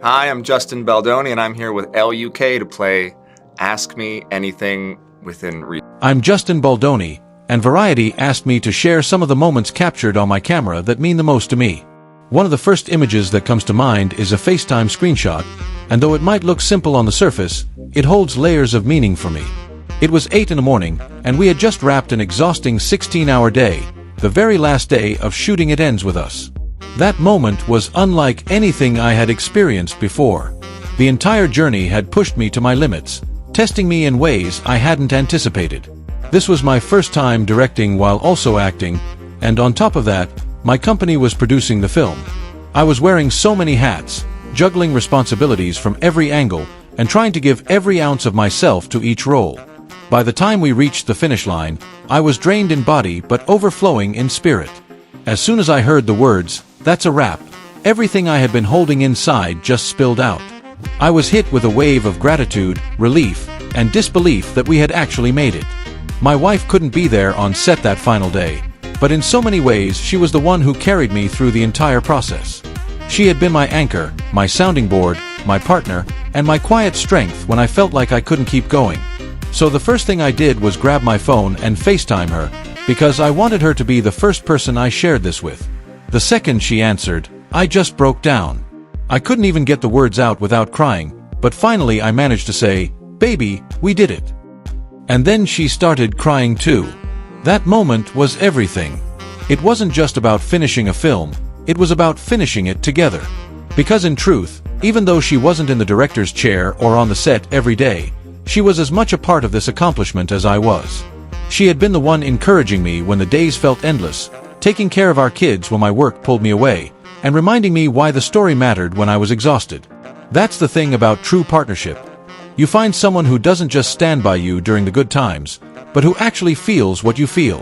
Hi, I'm Justin Baldoni, and I'm here with LUK to play Ask Me Anything Within Reason. I'm Justin Baldoni, and Variety asked me to share some of the moments captured on my camera that mean the most to me. One of the first images that comes to mind is a FaceTime screenshot, and though it might look simple on the surface, it holds layers of meaning for me. It was 8 in the morning, and we had just wrapped an exhausting 16-hour day. The very last day of shooting It Ends With Us. That moment was unlike anything I had experienced before. The entire journey had pushed me to my limits, testing me in ways I hadn't anticipated. This was my first time directing while also acting, and on top of that, my company was producing the film. I was wearing so many hats, juggling responsibilities from every angle, and trying to give every ounce of myself to each role. By the time we reached the finish line, I was drained in body but overflowing in spirit. As soon as I heard the words, "That's a wrap," everything I had been holding inside just spilled out. I was hit with a wave of gratitude, relief, and disbelief that we had actually made it. My wife couldn't be there on set that final day, but in so many ways she was the one who carried me through the entire process. She had been my anchor, my sounding board, my partner, and my quiet strength when I felt like I couldn't keep going. So the first thing I did was grab my phone and FaceTime her, because I wanted her to be the first person I shared this with. The second she answered, I just broke down. I couldn't even get the words out without crying, but finally I managed to say, "Baby, we did it." And then she started crying too. That moment was everything. It wasn't just about finishing a film, it was about finishing it together. Because in truth, even though she wasn't in the director's chair or on the set every day, she was as much a part of this accomplishment as I was. She had been the one encouraging me when the days felt endless, taking care of our kids when my work pulled me away, and reminding me why the story mattered when I was exhausted. That's the thing about true partnership. You find someone who doesn't just stand by you during the good times, but who actually feels what you feel.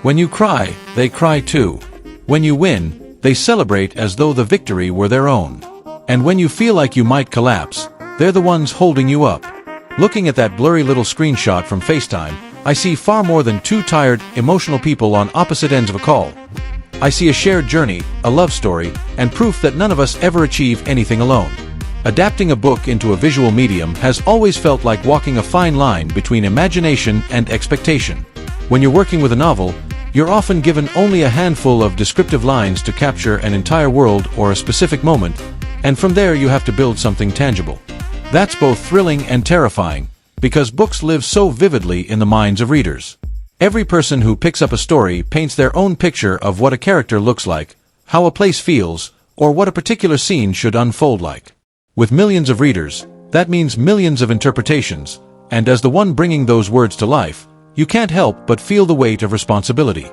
When you cry, they cry too. When you win, they celebrate as though the victory were their own. And when you feel like you might collapse, they're the ones holding you up. Looking at that blurry little screenshot from FaceTime, I see far more than two tired, emotional people on opposite ends of a call. I see a shared journey, a love story, and proof that none of us ever achieve anything alone. Adapting a book into a visual medium has always felt like walking a fine line between imagination and expectation. When you're working with a novel, you're often given only a handful of descriptive lines to capture an entire world or a specific moment, and from there you have to build something tangible. That's both thrilling and terrifying, because books live so vividly in the minds of readers. Every person who picks up a story paints their own picture of what a character looks like, how a place feels, or what a particular scene should unfold like. With millions of readers, that means millions of interpretations, and as the one bringing those words to life, you can't help but feel the weight of responsibility.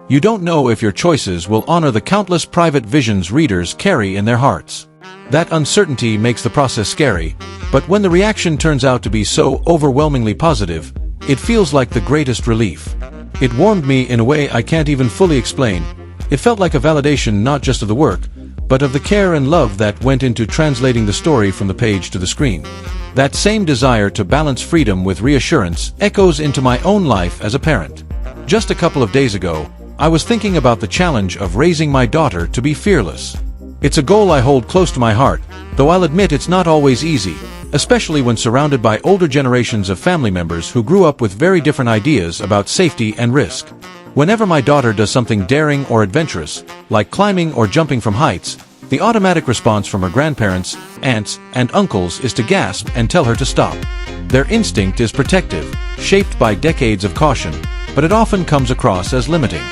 You don't know if your choices will honor the countless private visions readers carry in their hearts. That uncertainty makes the process scary, but when the reaction turns out to be so overwhelmingly positive, it feels like the greatest relief. It warmed me in a way I can't even fully explain. It felt like a validation not just of the work, but of the care and love that went into translating the story from the page to the screen. That same desire to balance freedom with reassurance echoes into my own life as a parent. Just a couple of days ago, I was thinking about the challenge of raising my daughter to be fearless. It's a goal I hold close to my heart, though I'll admit it's not always easy, especially when surrounded by older generations of family members who grew up with very different ideas about safety and risk. Whenever my daughter does something daring or adventurous, like climbing or jumping from heights, the automatic response from her grandparents, aunts, and uncles is to gasp and tell her to stop. Their instinct is protective, shaped by decades of caution, but it often comes across as limiting.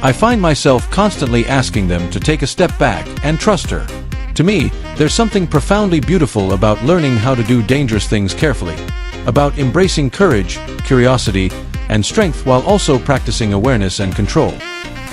I find myself constantly asking them to take a step back and trust her. To me, there's something profoundly beautiful about learning how to do dangerous things carefully, about embracing courage, curiosity, and strength while also practicing awareness and control.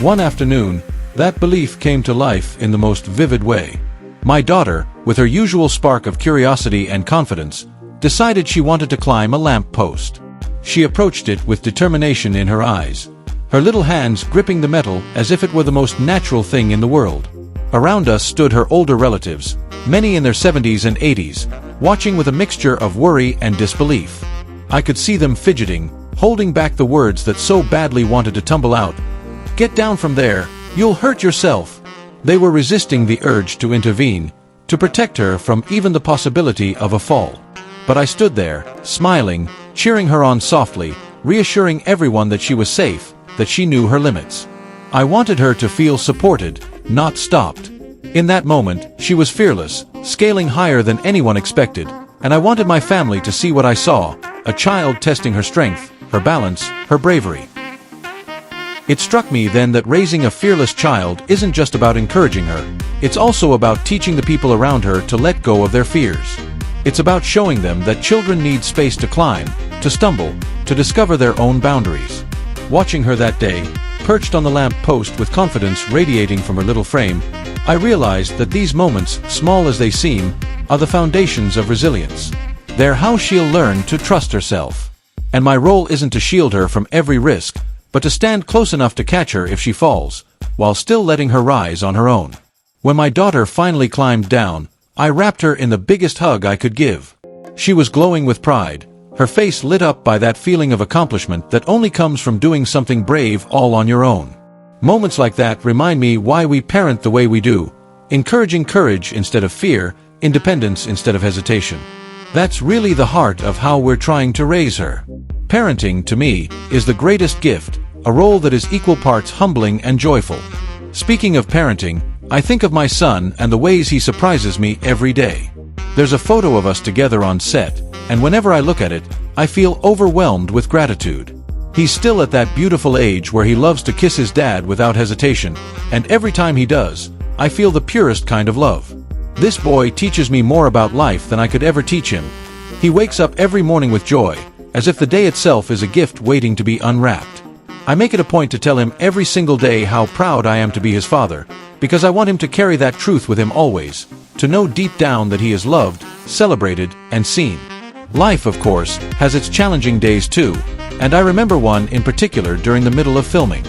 One afternoon, that belief came to life in the most vivid way. My daughter, with her usual spark of curiosity and confidence, decided she wanted to climb a lamp post. She approached it with determination in her eyes, her little hands gripping the metal as if it were the most natural thing in the world. Around us stood her older relatives, many in their 70s and 80s, watching with a mixture of worry and disbelief. I could see them fidgeting, holding back the words that so badly wanted to tumble out. "Get down from there, you'll hurt yourself." They were resisting the urge to intervene, to protect her from even the possibility of a fall. But I stood there, smiling, cheering her on softly, reassuring everyone that she was safe, that she knew her limits. I wanted her to feel supported, not stopped. In that moment, she was fearless, scaling higher than anyone expected, and I wanted my family to see what I saw, a child testing her strength, her balance, her bravery. It struck me then that raising a fearless child isn't just about encouraging her, it's also about teaching the people around her to let go of their fears. It's about showing them that children need space to climb, to stumble, to discover their own boundaries. Watching her that day, perched on the lamp post with confidence radiating from her little frame, I realized that these moments, small as they seem, are the foundations of resilience. They're how she'll learn to trust herself. And my role isn't to shield her from every risk, but to stand close enough to catch her if she falls, while still letting her rise on her own. When my daughter finally climbed down, I wrapped her in the biggest hug I could give. She was glowing with pride, her face lit up by that feeling of accomplishment that only comes from doing something brave all on your own. Moments like that remind me why we parent the way we do, encouraging courage instead of fear, independence instead of hesitation. That's really the heart of how we're trying to raise her. Parenting, to me, is the greatest gift, a role that is equal parts humbling and joyful. Speaking of parenting, I think of my son and the ways he surprises me every day. There's a photo of us together on set, and whenever I look at it, I feel overwhelmed with gratitude. He's still at that beautiful age where he loves to kiss his dad without hesitation, and every time he does, I feel the purest kind of love. This boy teaches me more about life than I could ever teach him. He wakes up every morning with joy, as if the day itself is a gift waiting to be unwrapped. I make it a point to tell him every single day how proud I am to be his father, because I want him to carry that truth with him always, to know deep down that he is loved, celebrated, and seen. Life, of course, has its challenging days too, and I remember one in particular during the middle of filming.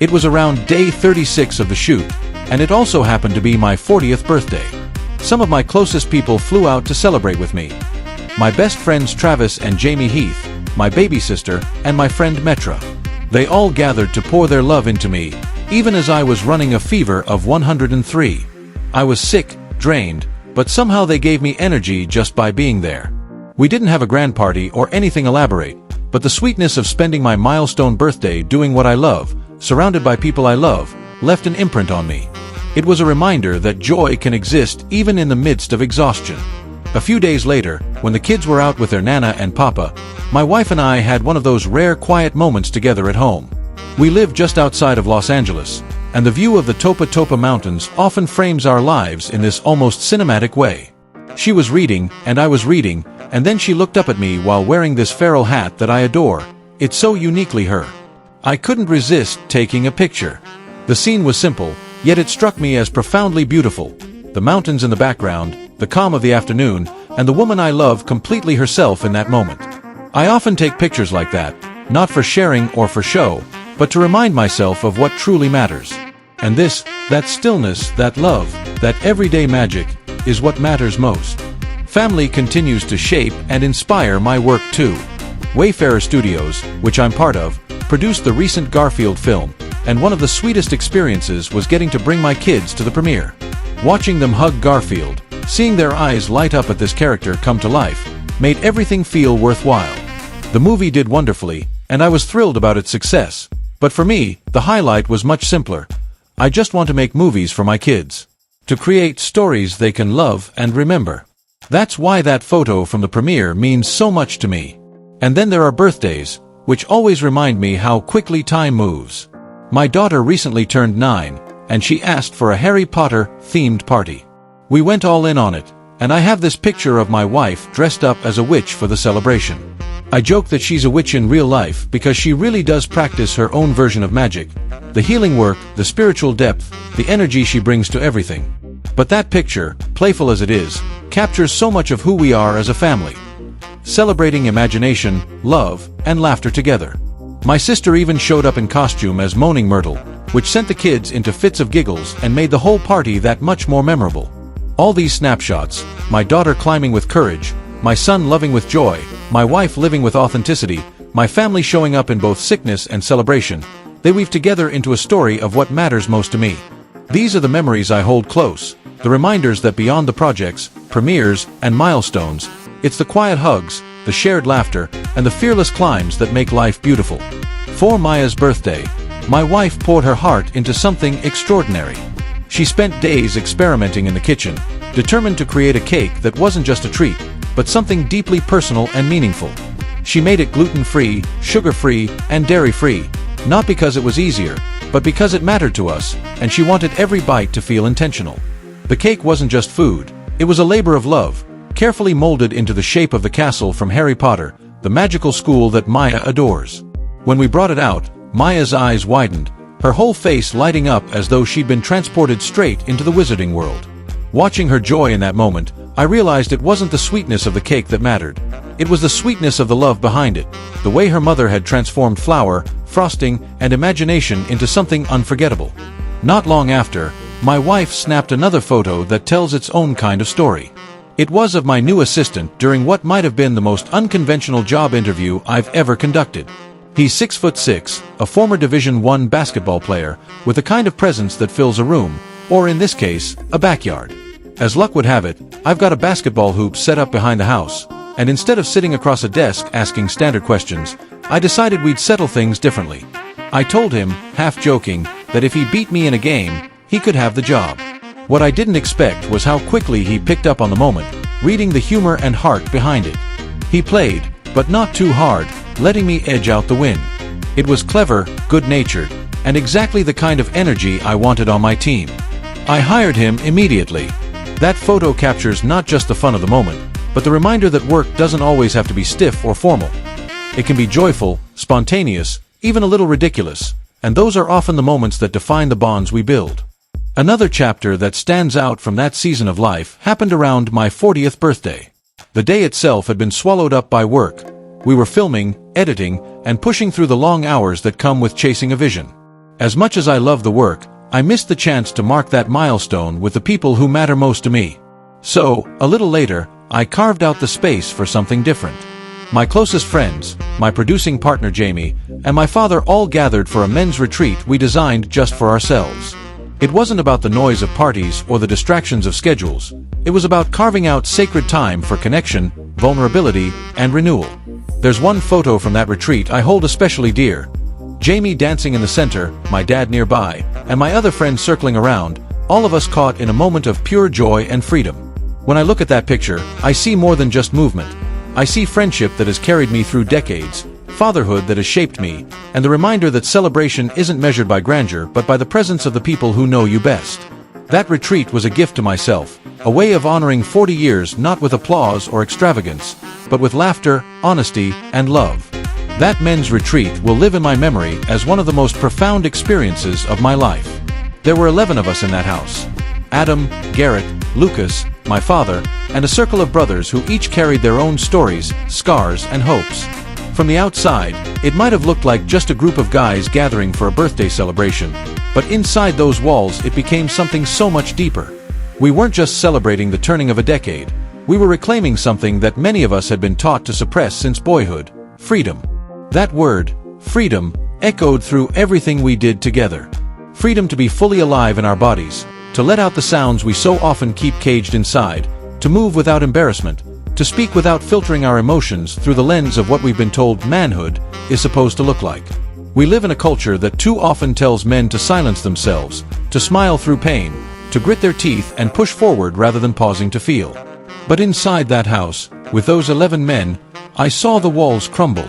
It was around day 36 of the shoot, and it also happened to be my 40th birthday. Some of my closest people flew out to celebrate with me. My best friends Travis and Jamie Heath, my baby sister, and my friend Metra. They all gathered to pour their love into me, even as I was running a fever of 103. I was sick, drained, but somehow they gave me energy just by being there. We didn't have a grand party or anything elaborate, but the sweetness of spending my milestone birthday doing what I love, surrounded by people I love, left an imprint on me. It was a reminder that joy can exist even in the midst of exhaustion. A few days later, when the kids were out with their Nana and Papa, my wife and I had one of those rare quiet moments together at home. We live just outside of Los Angeles, and the view of the Topa Topa Mountains often frames our lives in this almost cinematic way. She was reading, and I was reading, and then she looked up at me while wearing this feral hat that I adore. It's so uniquely her. I couldn't resist taking a picture. The scene was simple, yet it struck me as profoundly beautiful. The mountains in the background, the calm of the afternoon, and the woman I love completely herself in that moment. I often take pictures like that, not for sharing or for show, but to remind myself of what truly matters. And this, that stillness, that love, that everyday magic, is what matters most. Family continues to shape and inspire my work too. Wayfarer Studios, which I'm part of, produced the recent Garfield film, and one of the sweetest experiences was getting to bring my kids to the premiere. Watching them hug Garfield, seeing their eyes light up at this character come to life, made everything feel worthwhile. The movie did wonderfully, and I was thrilled about its success. But for me, the highlight was much simpler. I just want to make movies for my kids. To create stories they can love and remember. That's why that photo from the premiere means so much to me. And then there are birthdays, which always remind me how quickly time moves. My daughter recently turned 9, and she asked for a Harry Potter-themed party. We went all in on it, and I have this picture of my wife dressed up as a witch for the celebration. I joke that she's a witch in real life because she really does practice her own version of magic. The healing work, the spiritual depth, the energy she brings to everything. But that picture, playful as it is, captures so much of who we are as a family. Celebrating imagination, love, and laughter together. My sister even showed up in costume as Moaning Myrtle, which sent the kids into fits of giggles and made the whole party that much more memorable. All these snapshots, my daughter climbing with courage, my son loving with joy, my wife living with authenticity, my family showing up in both sickness and celebration, they weave together into a story of what matters most to me. These are the memories I hold close, the reminders that beyond the projects, premieres, and milestones, it's the quiet hugs, the shared laughter, and the fearless climbs that make life beautiful. For Maya's birthday, my wife poured her heart into something extraordinary. She spent days experimenting in the kitchen, determined to create a cake that wasn't just a treat, but something deeply personal and meaningful. She made it gluten-free, sugar-free, and dairy-free, not because it was easier, but because it mattered to us, and she wanted every bite to feel intentional. The cake wasn't just food, it was a labor of love, carefully molded into the shape of the castle from Harry Potter, the magical school that Maya adores. When we brought it out, Maya's eyes widened, her whole face lighting up as though she'd been transported straight into the wizarding world. Watching her joy in that moment, I realized it wasn't the sweetness of the cake that mattered. It was the sweetness of the love behind it, the way her mother had transformed flour, frosting, and imagination into something unforgettable. Not long after, my wife snapped another photo that tells its own kind of story. It was of my new assistant during what might have been the most unconventional job interview I've ever conducted. He's 6'6", a former Division I basketball player, with the kind of presence that fills a room, or in this case, a backyard. As luck would have it, I've got a basketball hoop set up behind the house, and instead of sitting across a desk asking standard questions, I decided we'd settle things differently. I told him, half joking, that if he beat me in a game, he could have the job. What I didn't expect was how quickly he picked up on the moment, reading the humor and heart behind it. He played, but not too hard, letting me edge out the win. It was clever, good-natured, and exactly the kind of energy I wanted on my team. I hired him immediately. That photo captures not just the fun of the moment, but the reminder that work doesn't always have to be stiff or formal. It can be joyful, spontaneous, even a little ridiculous, and those are often the moments that define the bonds we build. Another chapter that stands out from that season of life happened around my 40th birthday. The day itself had been swallowed up by work. We were filming, editing, and pushing through the long hours that come with chasing a vision. As much as I love the work, I missed the chance to mark that milestone with the people who matter most to me. So, a little later, I carved out the space for something different. My closest friends, my producing partner Jamie, and my father all gathered for a men's retreat we designed just for ourselves. It wasn't about the noise of parties or the distractions of schedules. It was about carving out sacred time for connection, vulnerability, and renewal. There's one photo from that retreat I hold especially dear. Jamie dancing in the center, my dad nearby, and my other friends circling around, all of us caught in a moment of pure joy and freedom. When I look at that picture, I see more than just movement. I see friendship that has carried me through decades, fatherhood that has shaped me, and the reminder that celebration isn't measured by grandeur but by the presence of the people who know you best. That retreat was a gift to myself, a way of honoring 40 years not with applause or extravagance, but with laughter, honesty, and love. That men's retreat will live in my memory as one of the most profound experiences of my life. There were 11 of us in that house. Adam, Garrett, Lucas, my father, and a circle of brothers who each carried their own stories, scars, and hopes. From the outside, it might have looked like just a group of guys gathering for a birthday celebration, but inside those walls it became something so much deeper. We weren't just celebrating the turning of a decade. We were reclaiming something that many of us had been taught to suppress since boyhood: freedom. That word, freedom, echoed through everything we did together. Freedom to be fully alive in our bodies, to let out the sounds we so often keep caged inside, to move without embarrassment, to speak without filtering our emotions through the lens of what we've been told manhood is supposed to look like. We live in a culture that too often tells men to silence themselves, to smile through pain, to grit their teeth and push forward rather than pausing to feel. But inside that house, with those 11 men, I saw the walls crumble.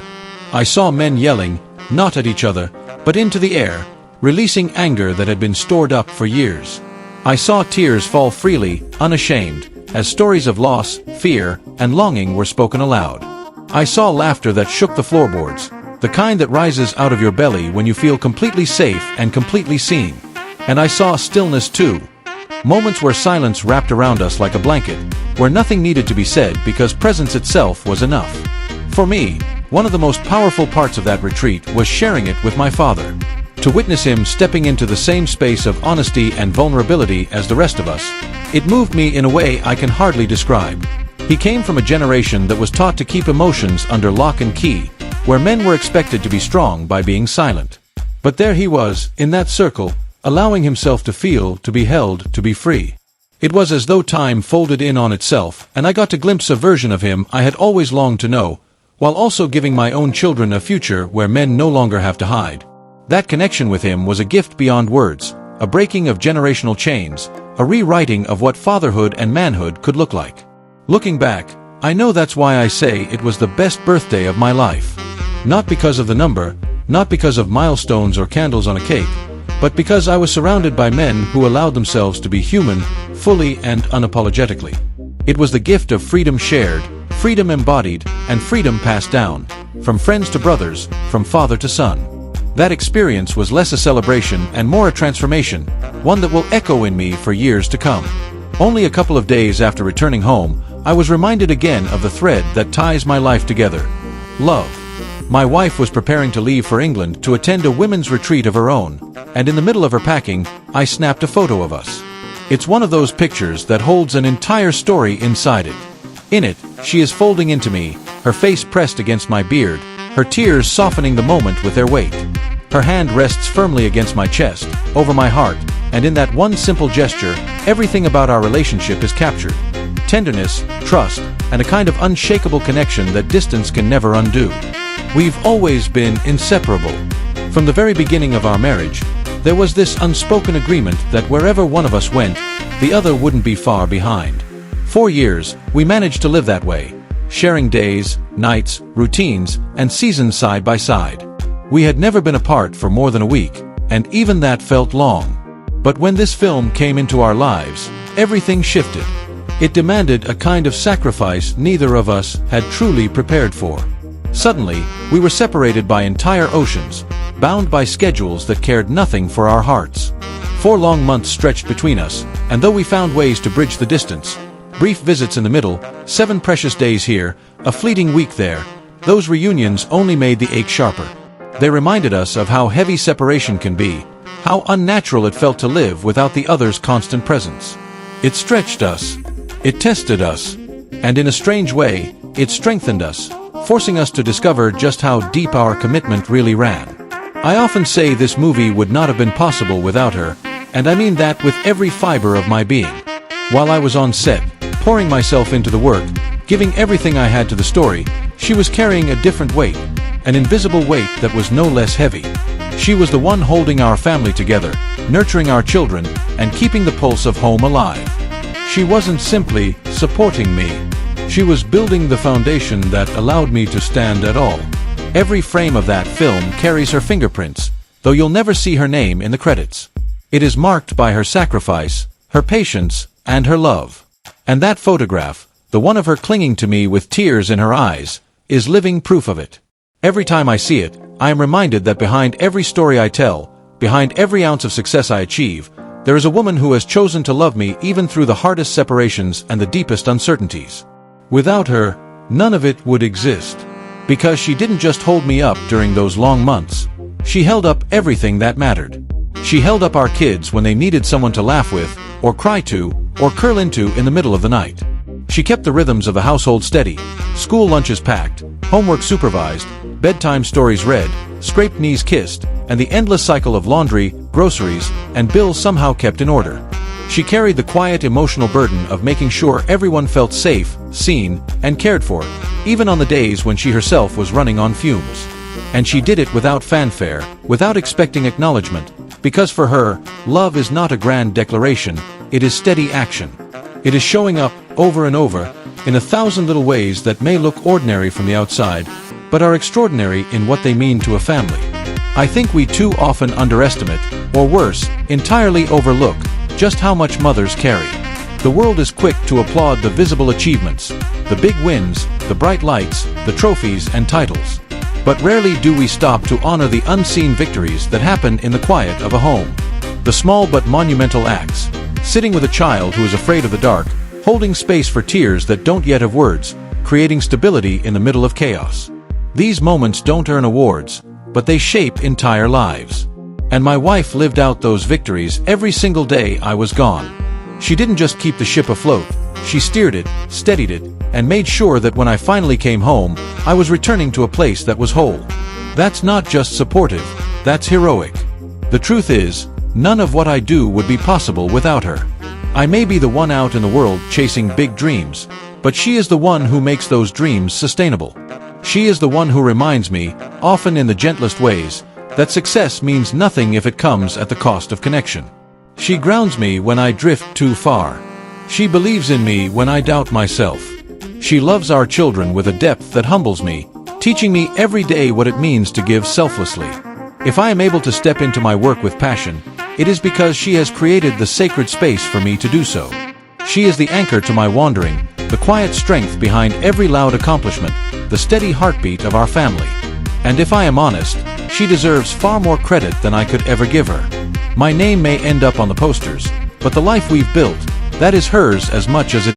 I saw men yelling, not at each other, but into the air, releasing anger that had been stored up for years. I saw tears fall freely, unashamed, as stories of loss, fear, and longing were spoken aloud. I saw laughter that shook the floorboards, the kind that rises out of your belly when you feel completely safe and completely seen. And I saw stillness too. Moments where silence wrapped around us like a blanket, where nothing needed to be said because presence itself was enough. For me, one of the most powerful parts of that retreat was sharing it with my father. To witness him stepping into the same space of honesty and vulnerability as the rest of us, it moved me in a way I can hardly describe. He came from a generation that was taught to keep emotions under lock and key, where men were expected to be strong by being silent. But there he was, in that circle, allowing himself to feel, to be held, to be free. It was as though time folded in on itself, and I got to glimpse a version of him I had always longed to know, while also giving my own children a future where men no longer have to hide. That connection with him was a gift beyond words, a breaking of generational chains, a rewriting of what fatherhood and manhood could look like. Looking back, I know that's why I say it was the best birthday of my life. Not because of the number, not because of milestones or candles on a cake, but because I was surrounded by men who allowed themselves to be human, fully and unapologetically. It was the gift of freedom shared, freedom embodied, and freedom passed down, from friends to brothers, from father to son. That experience was less a celebration and more a transformation, one that will echo in me for years to come. Only a couple of days after returning home, I was reminded again of the thread that ties my life together: love. My wife was preparing to leave for England to attend a women's retreat of her own, and in the middle of her packing, I snapped a photo of us. It's one of those pictures that holds an entire story inside it. In it, she is folding into me, her face pressed against my beard, her tears softening the moment with their weight. Her hand rests firmly against my chest, over my heart, and in that one simple gesture, everything about our relationship is captured. Tenderness, trust, and a kind of unshakable connection that distance can never undo. We've always been inseparable. From the very beginning of our marriage, there was this unspoken agreement that wherever one of us went, the other wouldn't be far behind. 4 years, we managed to live that way, sharing days, nights, routines, and seasons side by side. We had never been apart for more than a week, and even that felt long. But when this film came into our lives, everything shifted. It demanded a kind of sacrifice neither of us had truly prepared for. Suddenly, we were separated by entire oceans, bound by schedules that cared nothing for our hearts. 4 long months stretched between us, and though we found ways to bridge the distance, brief visits in the middle, 7 precious days here, a fleeting week there, those reunions only made the ache sharper. They reminded us of how heavy separation can be, how unnatural it felt to live without the other's constant presence. It stretched us, it tested us, and in a strange way, it strengthened us, forcing us to discover just how deep our commitment really ran. I often say this movie would not have been possible without her, and I mean that with every fiber of my being. While I was on set, pouring myself into the work, giving everything I had to the story, she was carrying a different weight, an invisible weight that was no less heavy. She was the one holding our family together, nurturing our children, and keeping the pulse of home alive. She wasn't simply supporting me. She was building the foundation that allowed me to stand at all. Every frame of that film carries her fingerprints, though you'll never see her name in the credits. It is marked by her sacrifice, her patience, and her love. And that photograph, the one of her clinging to me with tears in her eyes, is living proof of it. Every time I see it, I am reminded that behind every story I tell, behind every ounce of success I achieve, there is a woman who has chosen to love me even through the hardest separations and the deepest uncertainties. Without her, none of it would exist. Because she didn't just hold me up during those long months. She held up everything that mattered. She held up our kids when they needed someone to laugh with, or cry to, or curl into in the middle of the night. She kept the rhythms of the household steady, school lunches packed, homework supervised, bedtime stories read, scraped knees kissed, and the endless cycle of laundry, groceries, and bills somehow kept in order. She carried the quiet emotional burden of making sure everyone felt safe, seen, and cared for, even on the days when she herself was running on fumes. And she did it without fanfare, without expecting acknowledgement, because for her, love is not a grand declaration, it is steady action. It is showing up, over and over, in 1,000 little ways that may look ordinary from the outside, but are extraordinary in what they mean to a family. I think we too often underestimate, or worse, entirely overlook, just how much mothers carry. The world is quick to applaud the visible achievements, the big wins, the bright lights, the trophies and titles. But rarely do we stop to honor the unseen victories that happen in the quiet of a home. The small but monumental acts, sitting with a child who is afraid of the dark, holding space for tears that don't yet have words, creating stability in the middle of chaos. These moments don't earn awards, but they shape entire lives. And my wife lived out those victories every single day I was gone. She didn't just keep the ship afloat, she steered it, steadied it, and made sure that when I finally came home, I was returning to a place that was whole. That's not just supportive, that's heroic. The truth is, None of what I do would be possible without her. I may be the one out in the world chasing big dreams, but she is the one who makes those dreams sustainable. She is the one who reminds me, often in the gentlest ways, that success means nothing if it comes at the cost of connection. She grounds me when I drift too far. She believes in me when I doubt myself. She loves our children with a depth that humbles me, teaching me every day what it means to give selflessly. If I am able to step into my work with passion, it is because she has created the sacred space for me to do so. She is the anchor to my wandering, the quiet strength behind every loud accomplishment, the steady heartbeat of our family. And if I am honest, she deserves far more credit than I could ever give her. My name may end up on the posters, but the life we've built, that is hers as much as it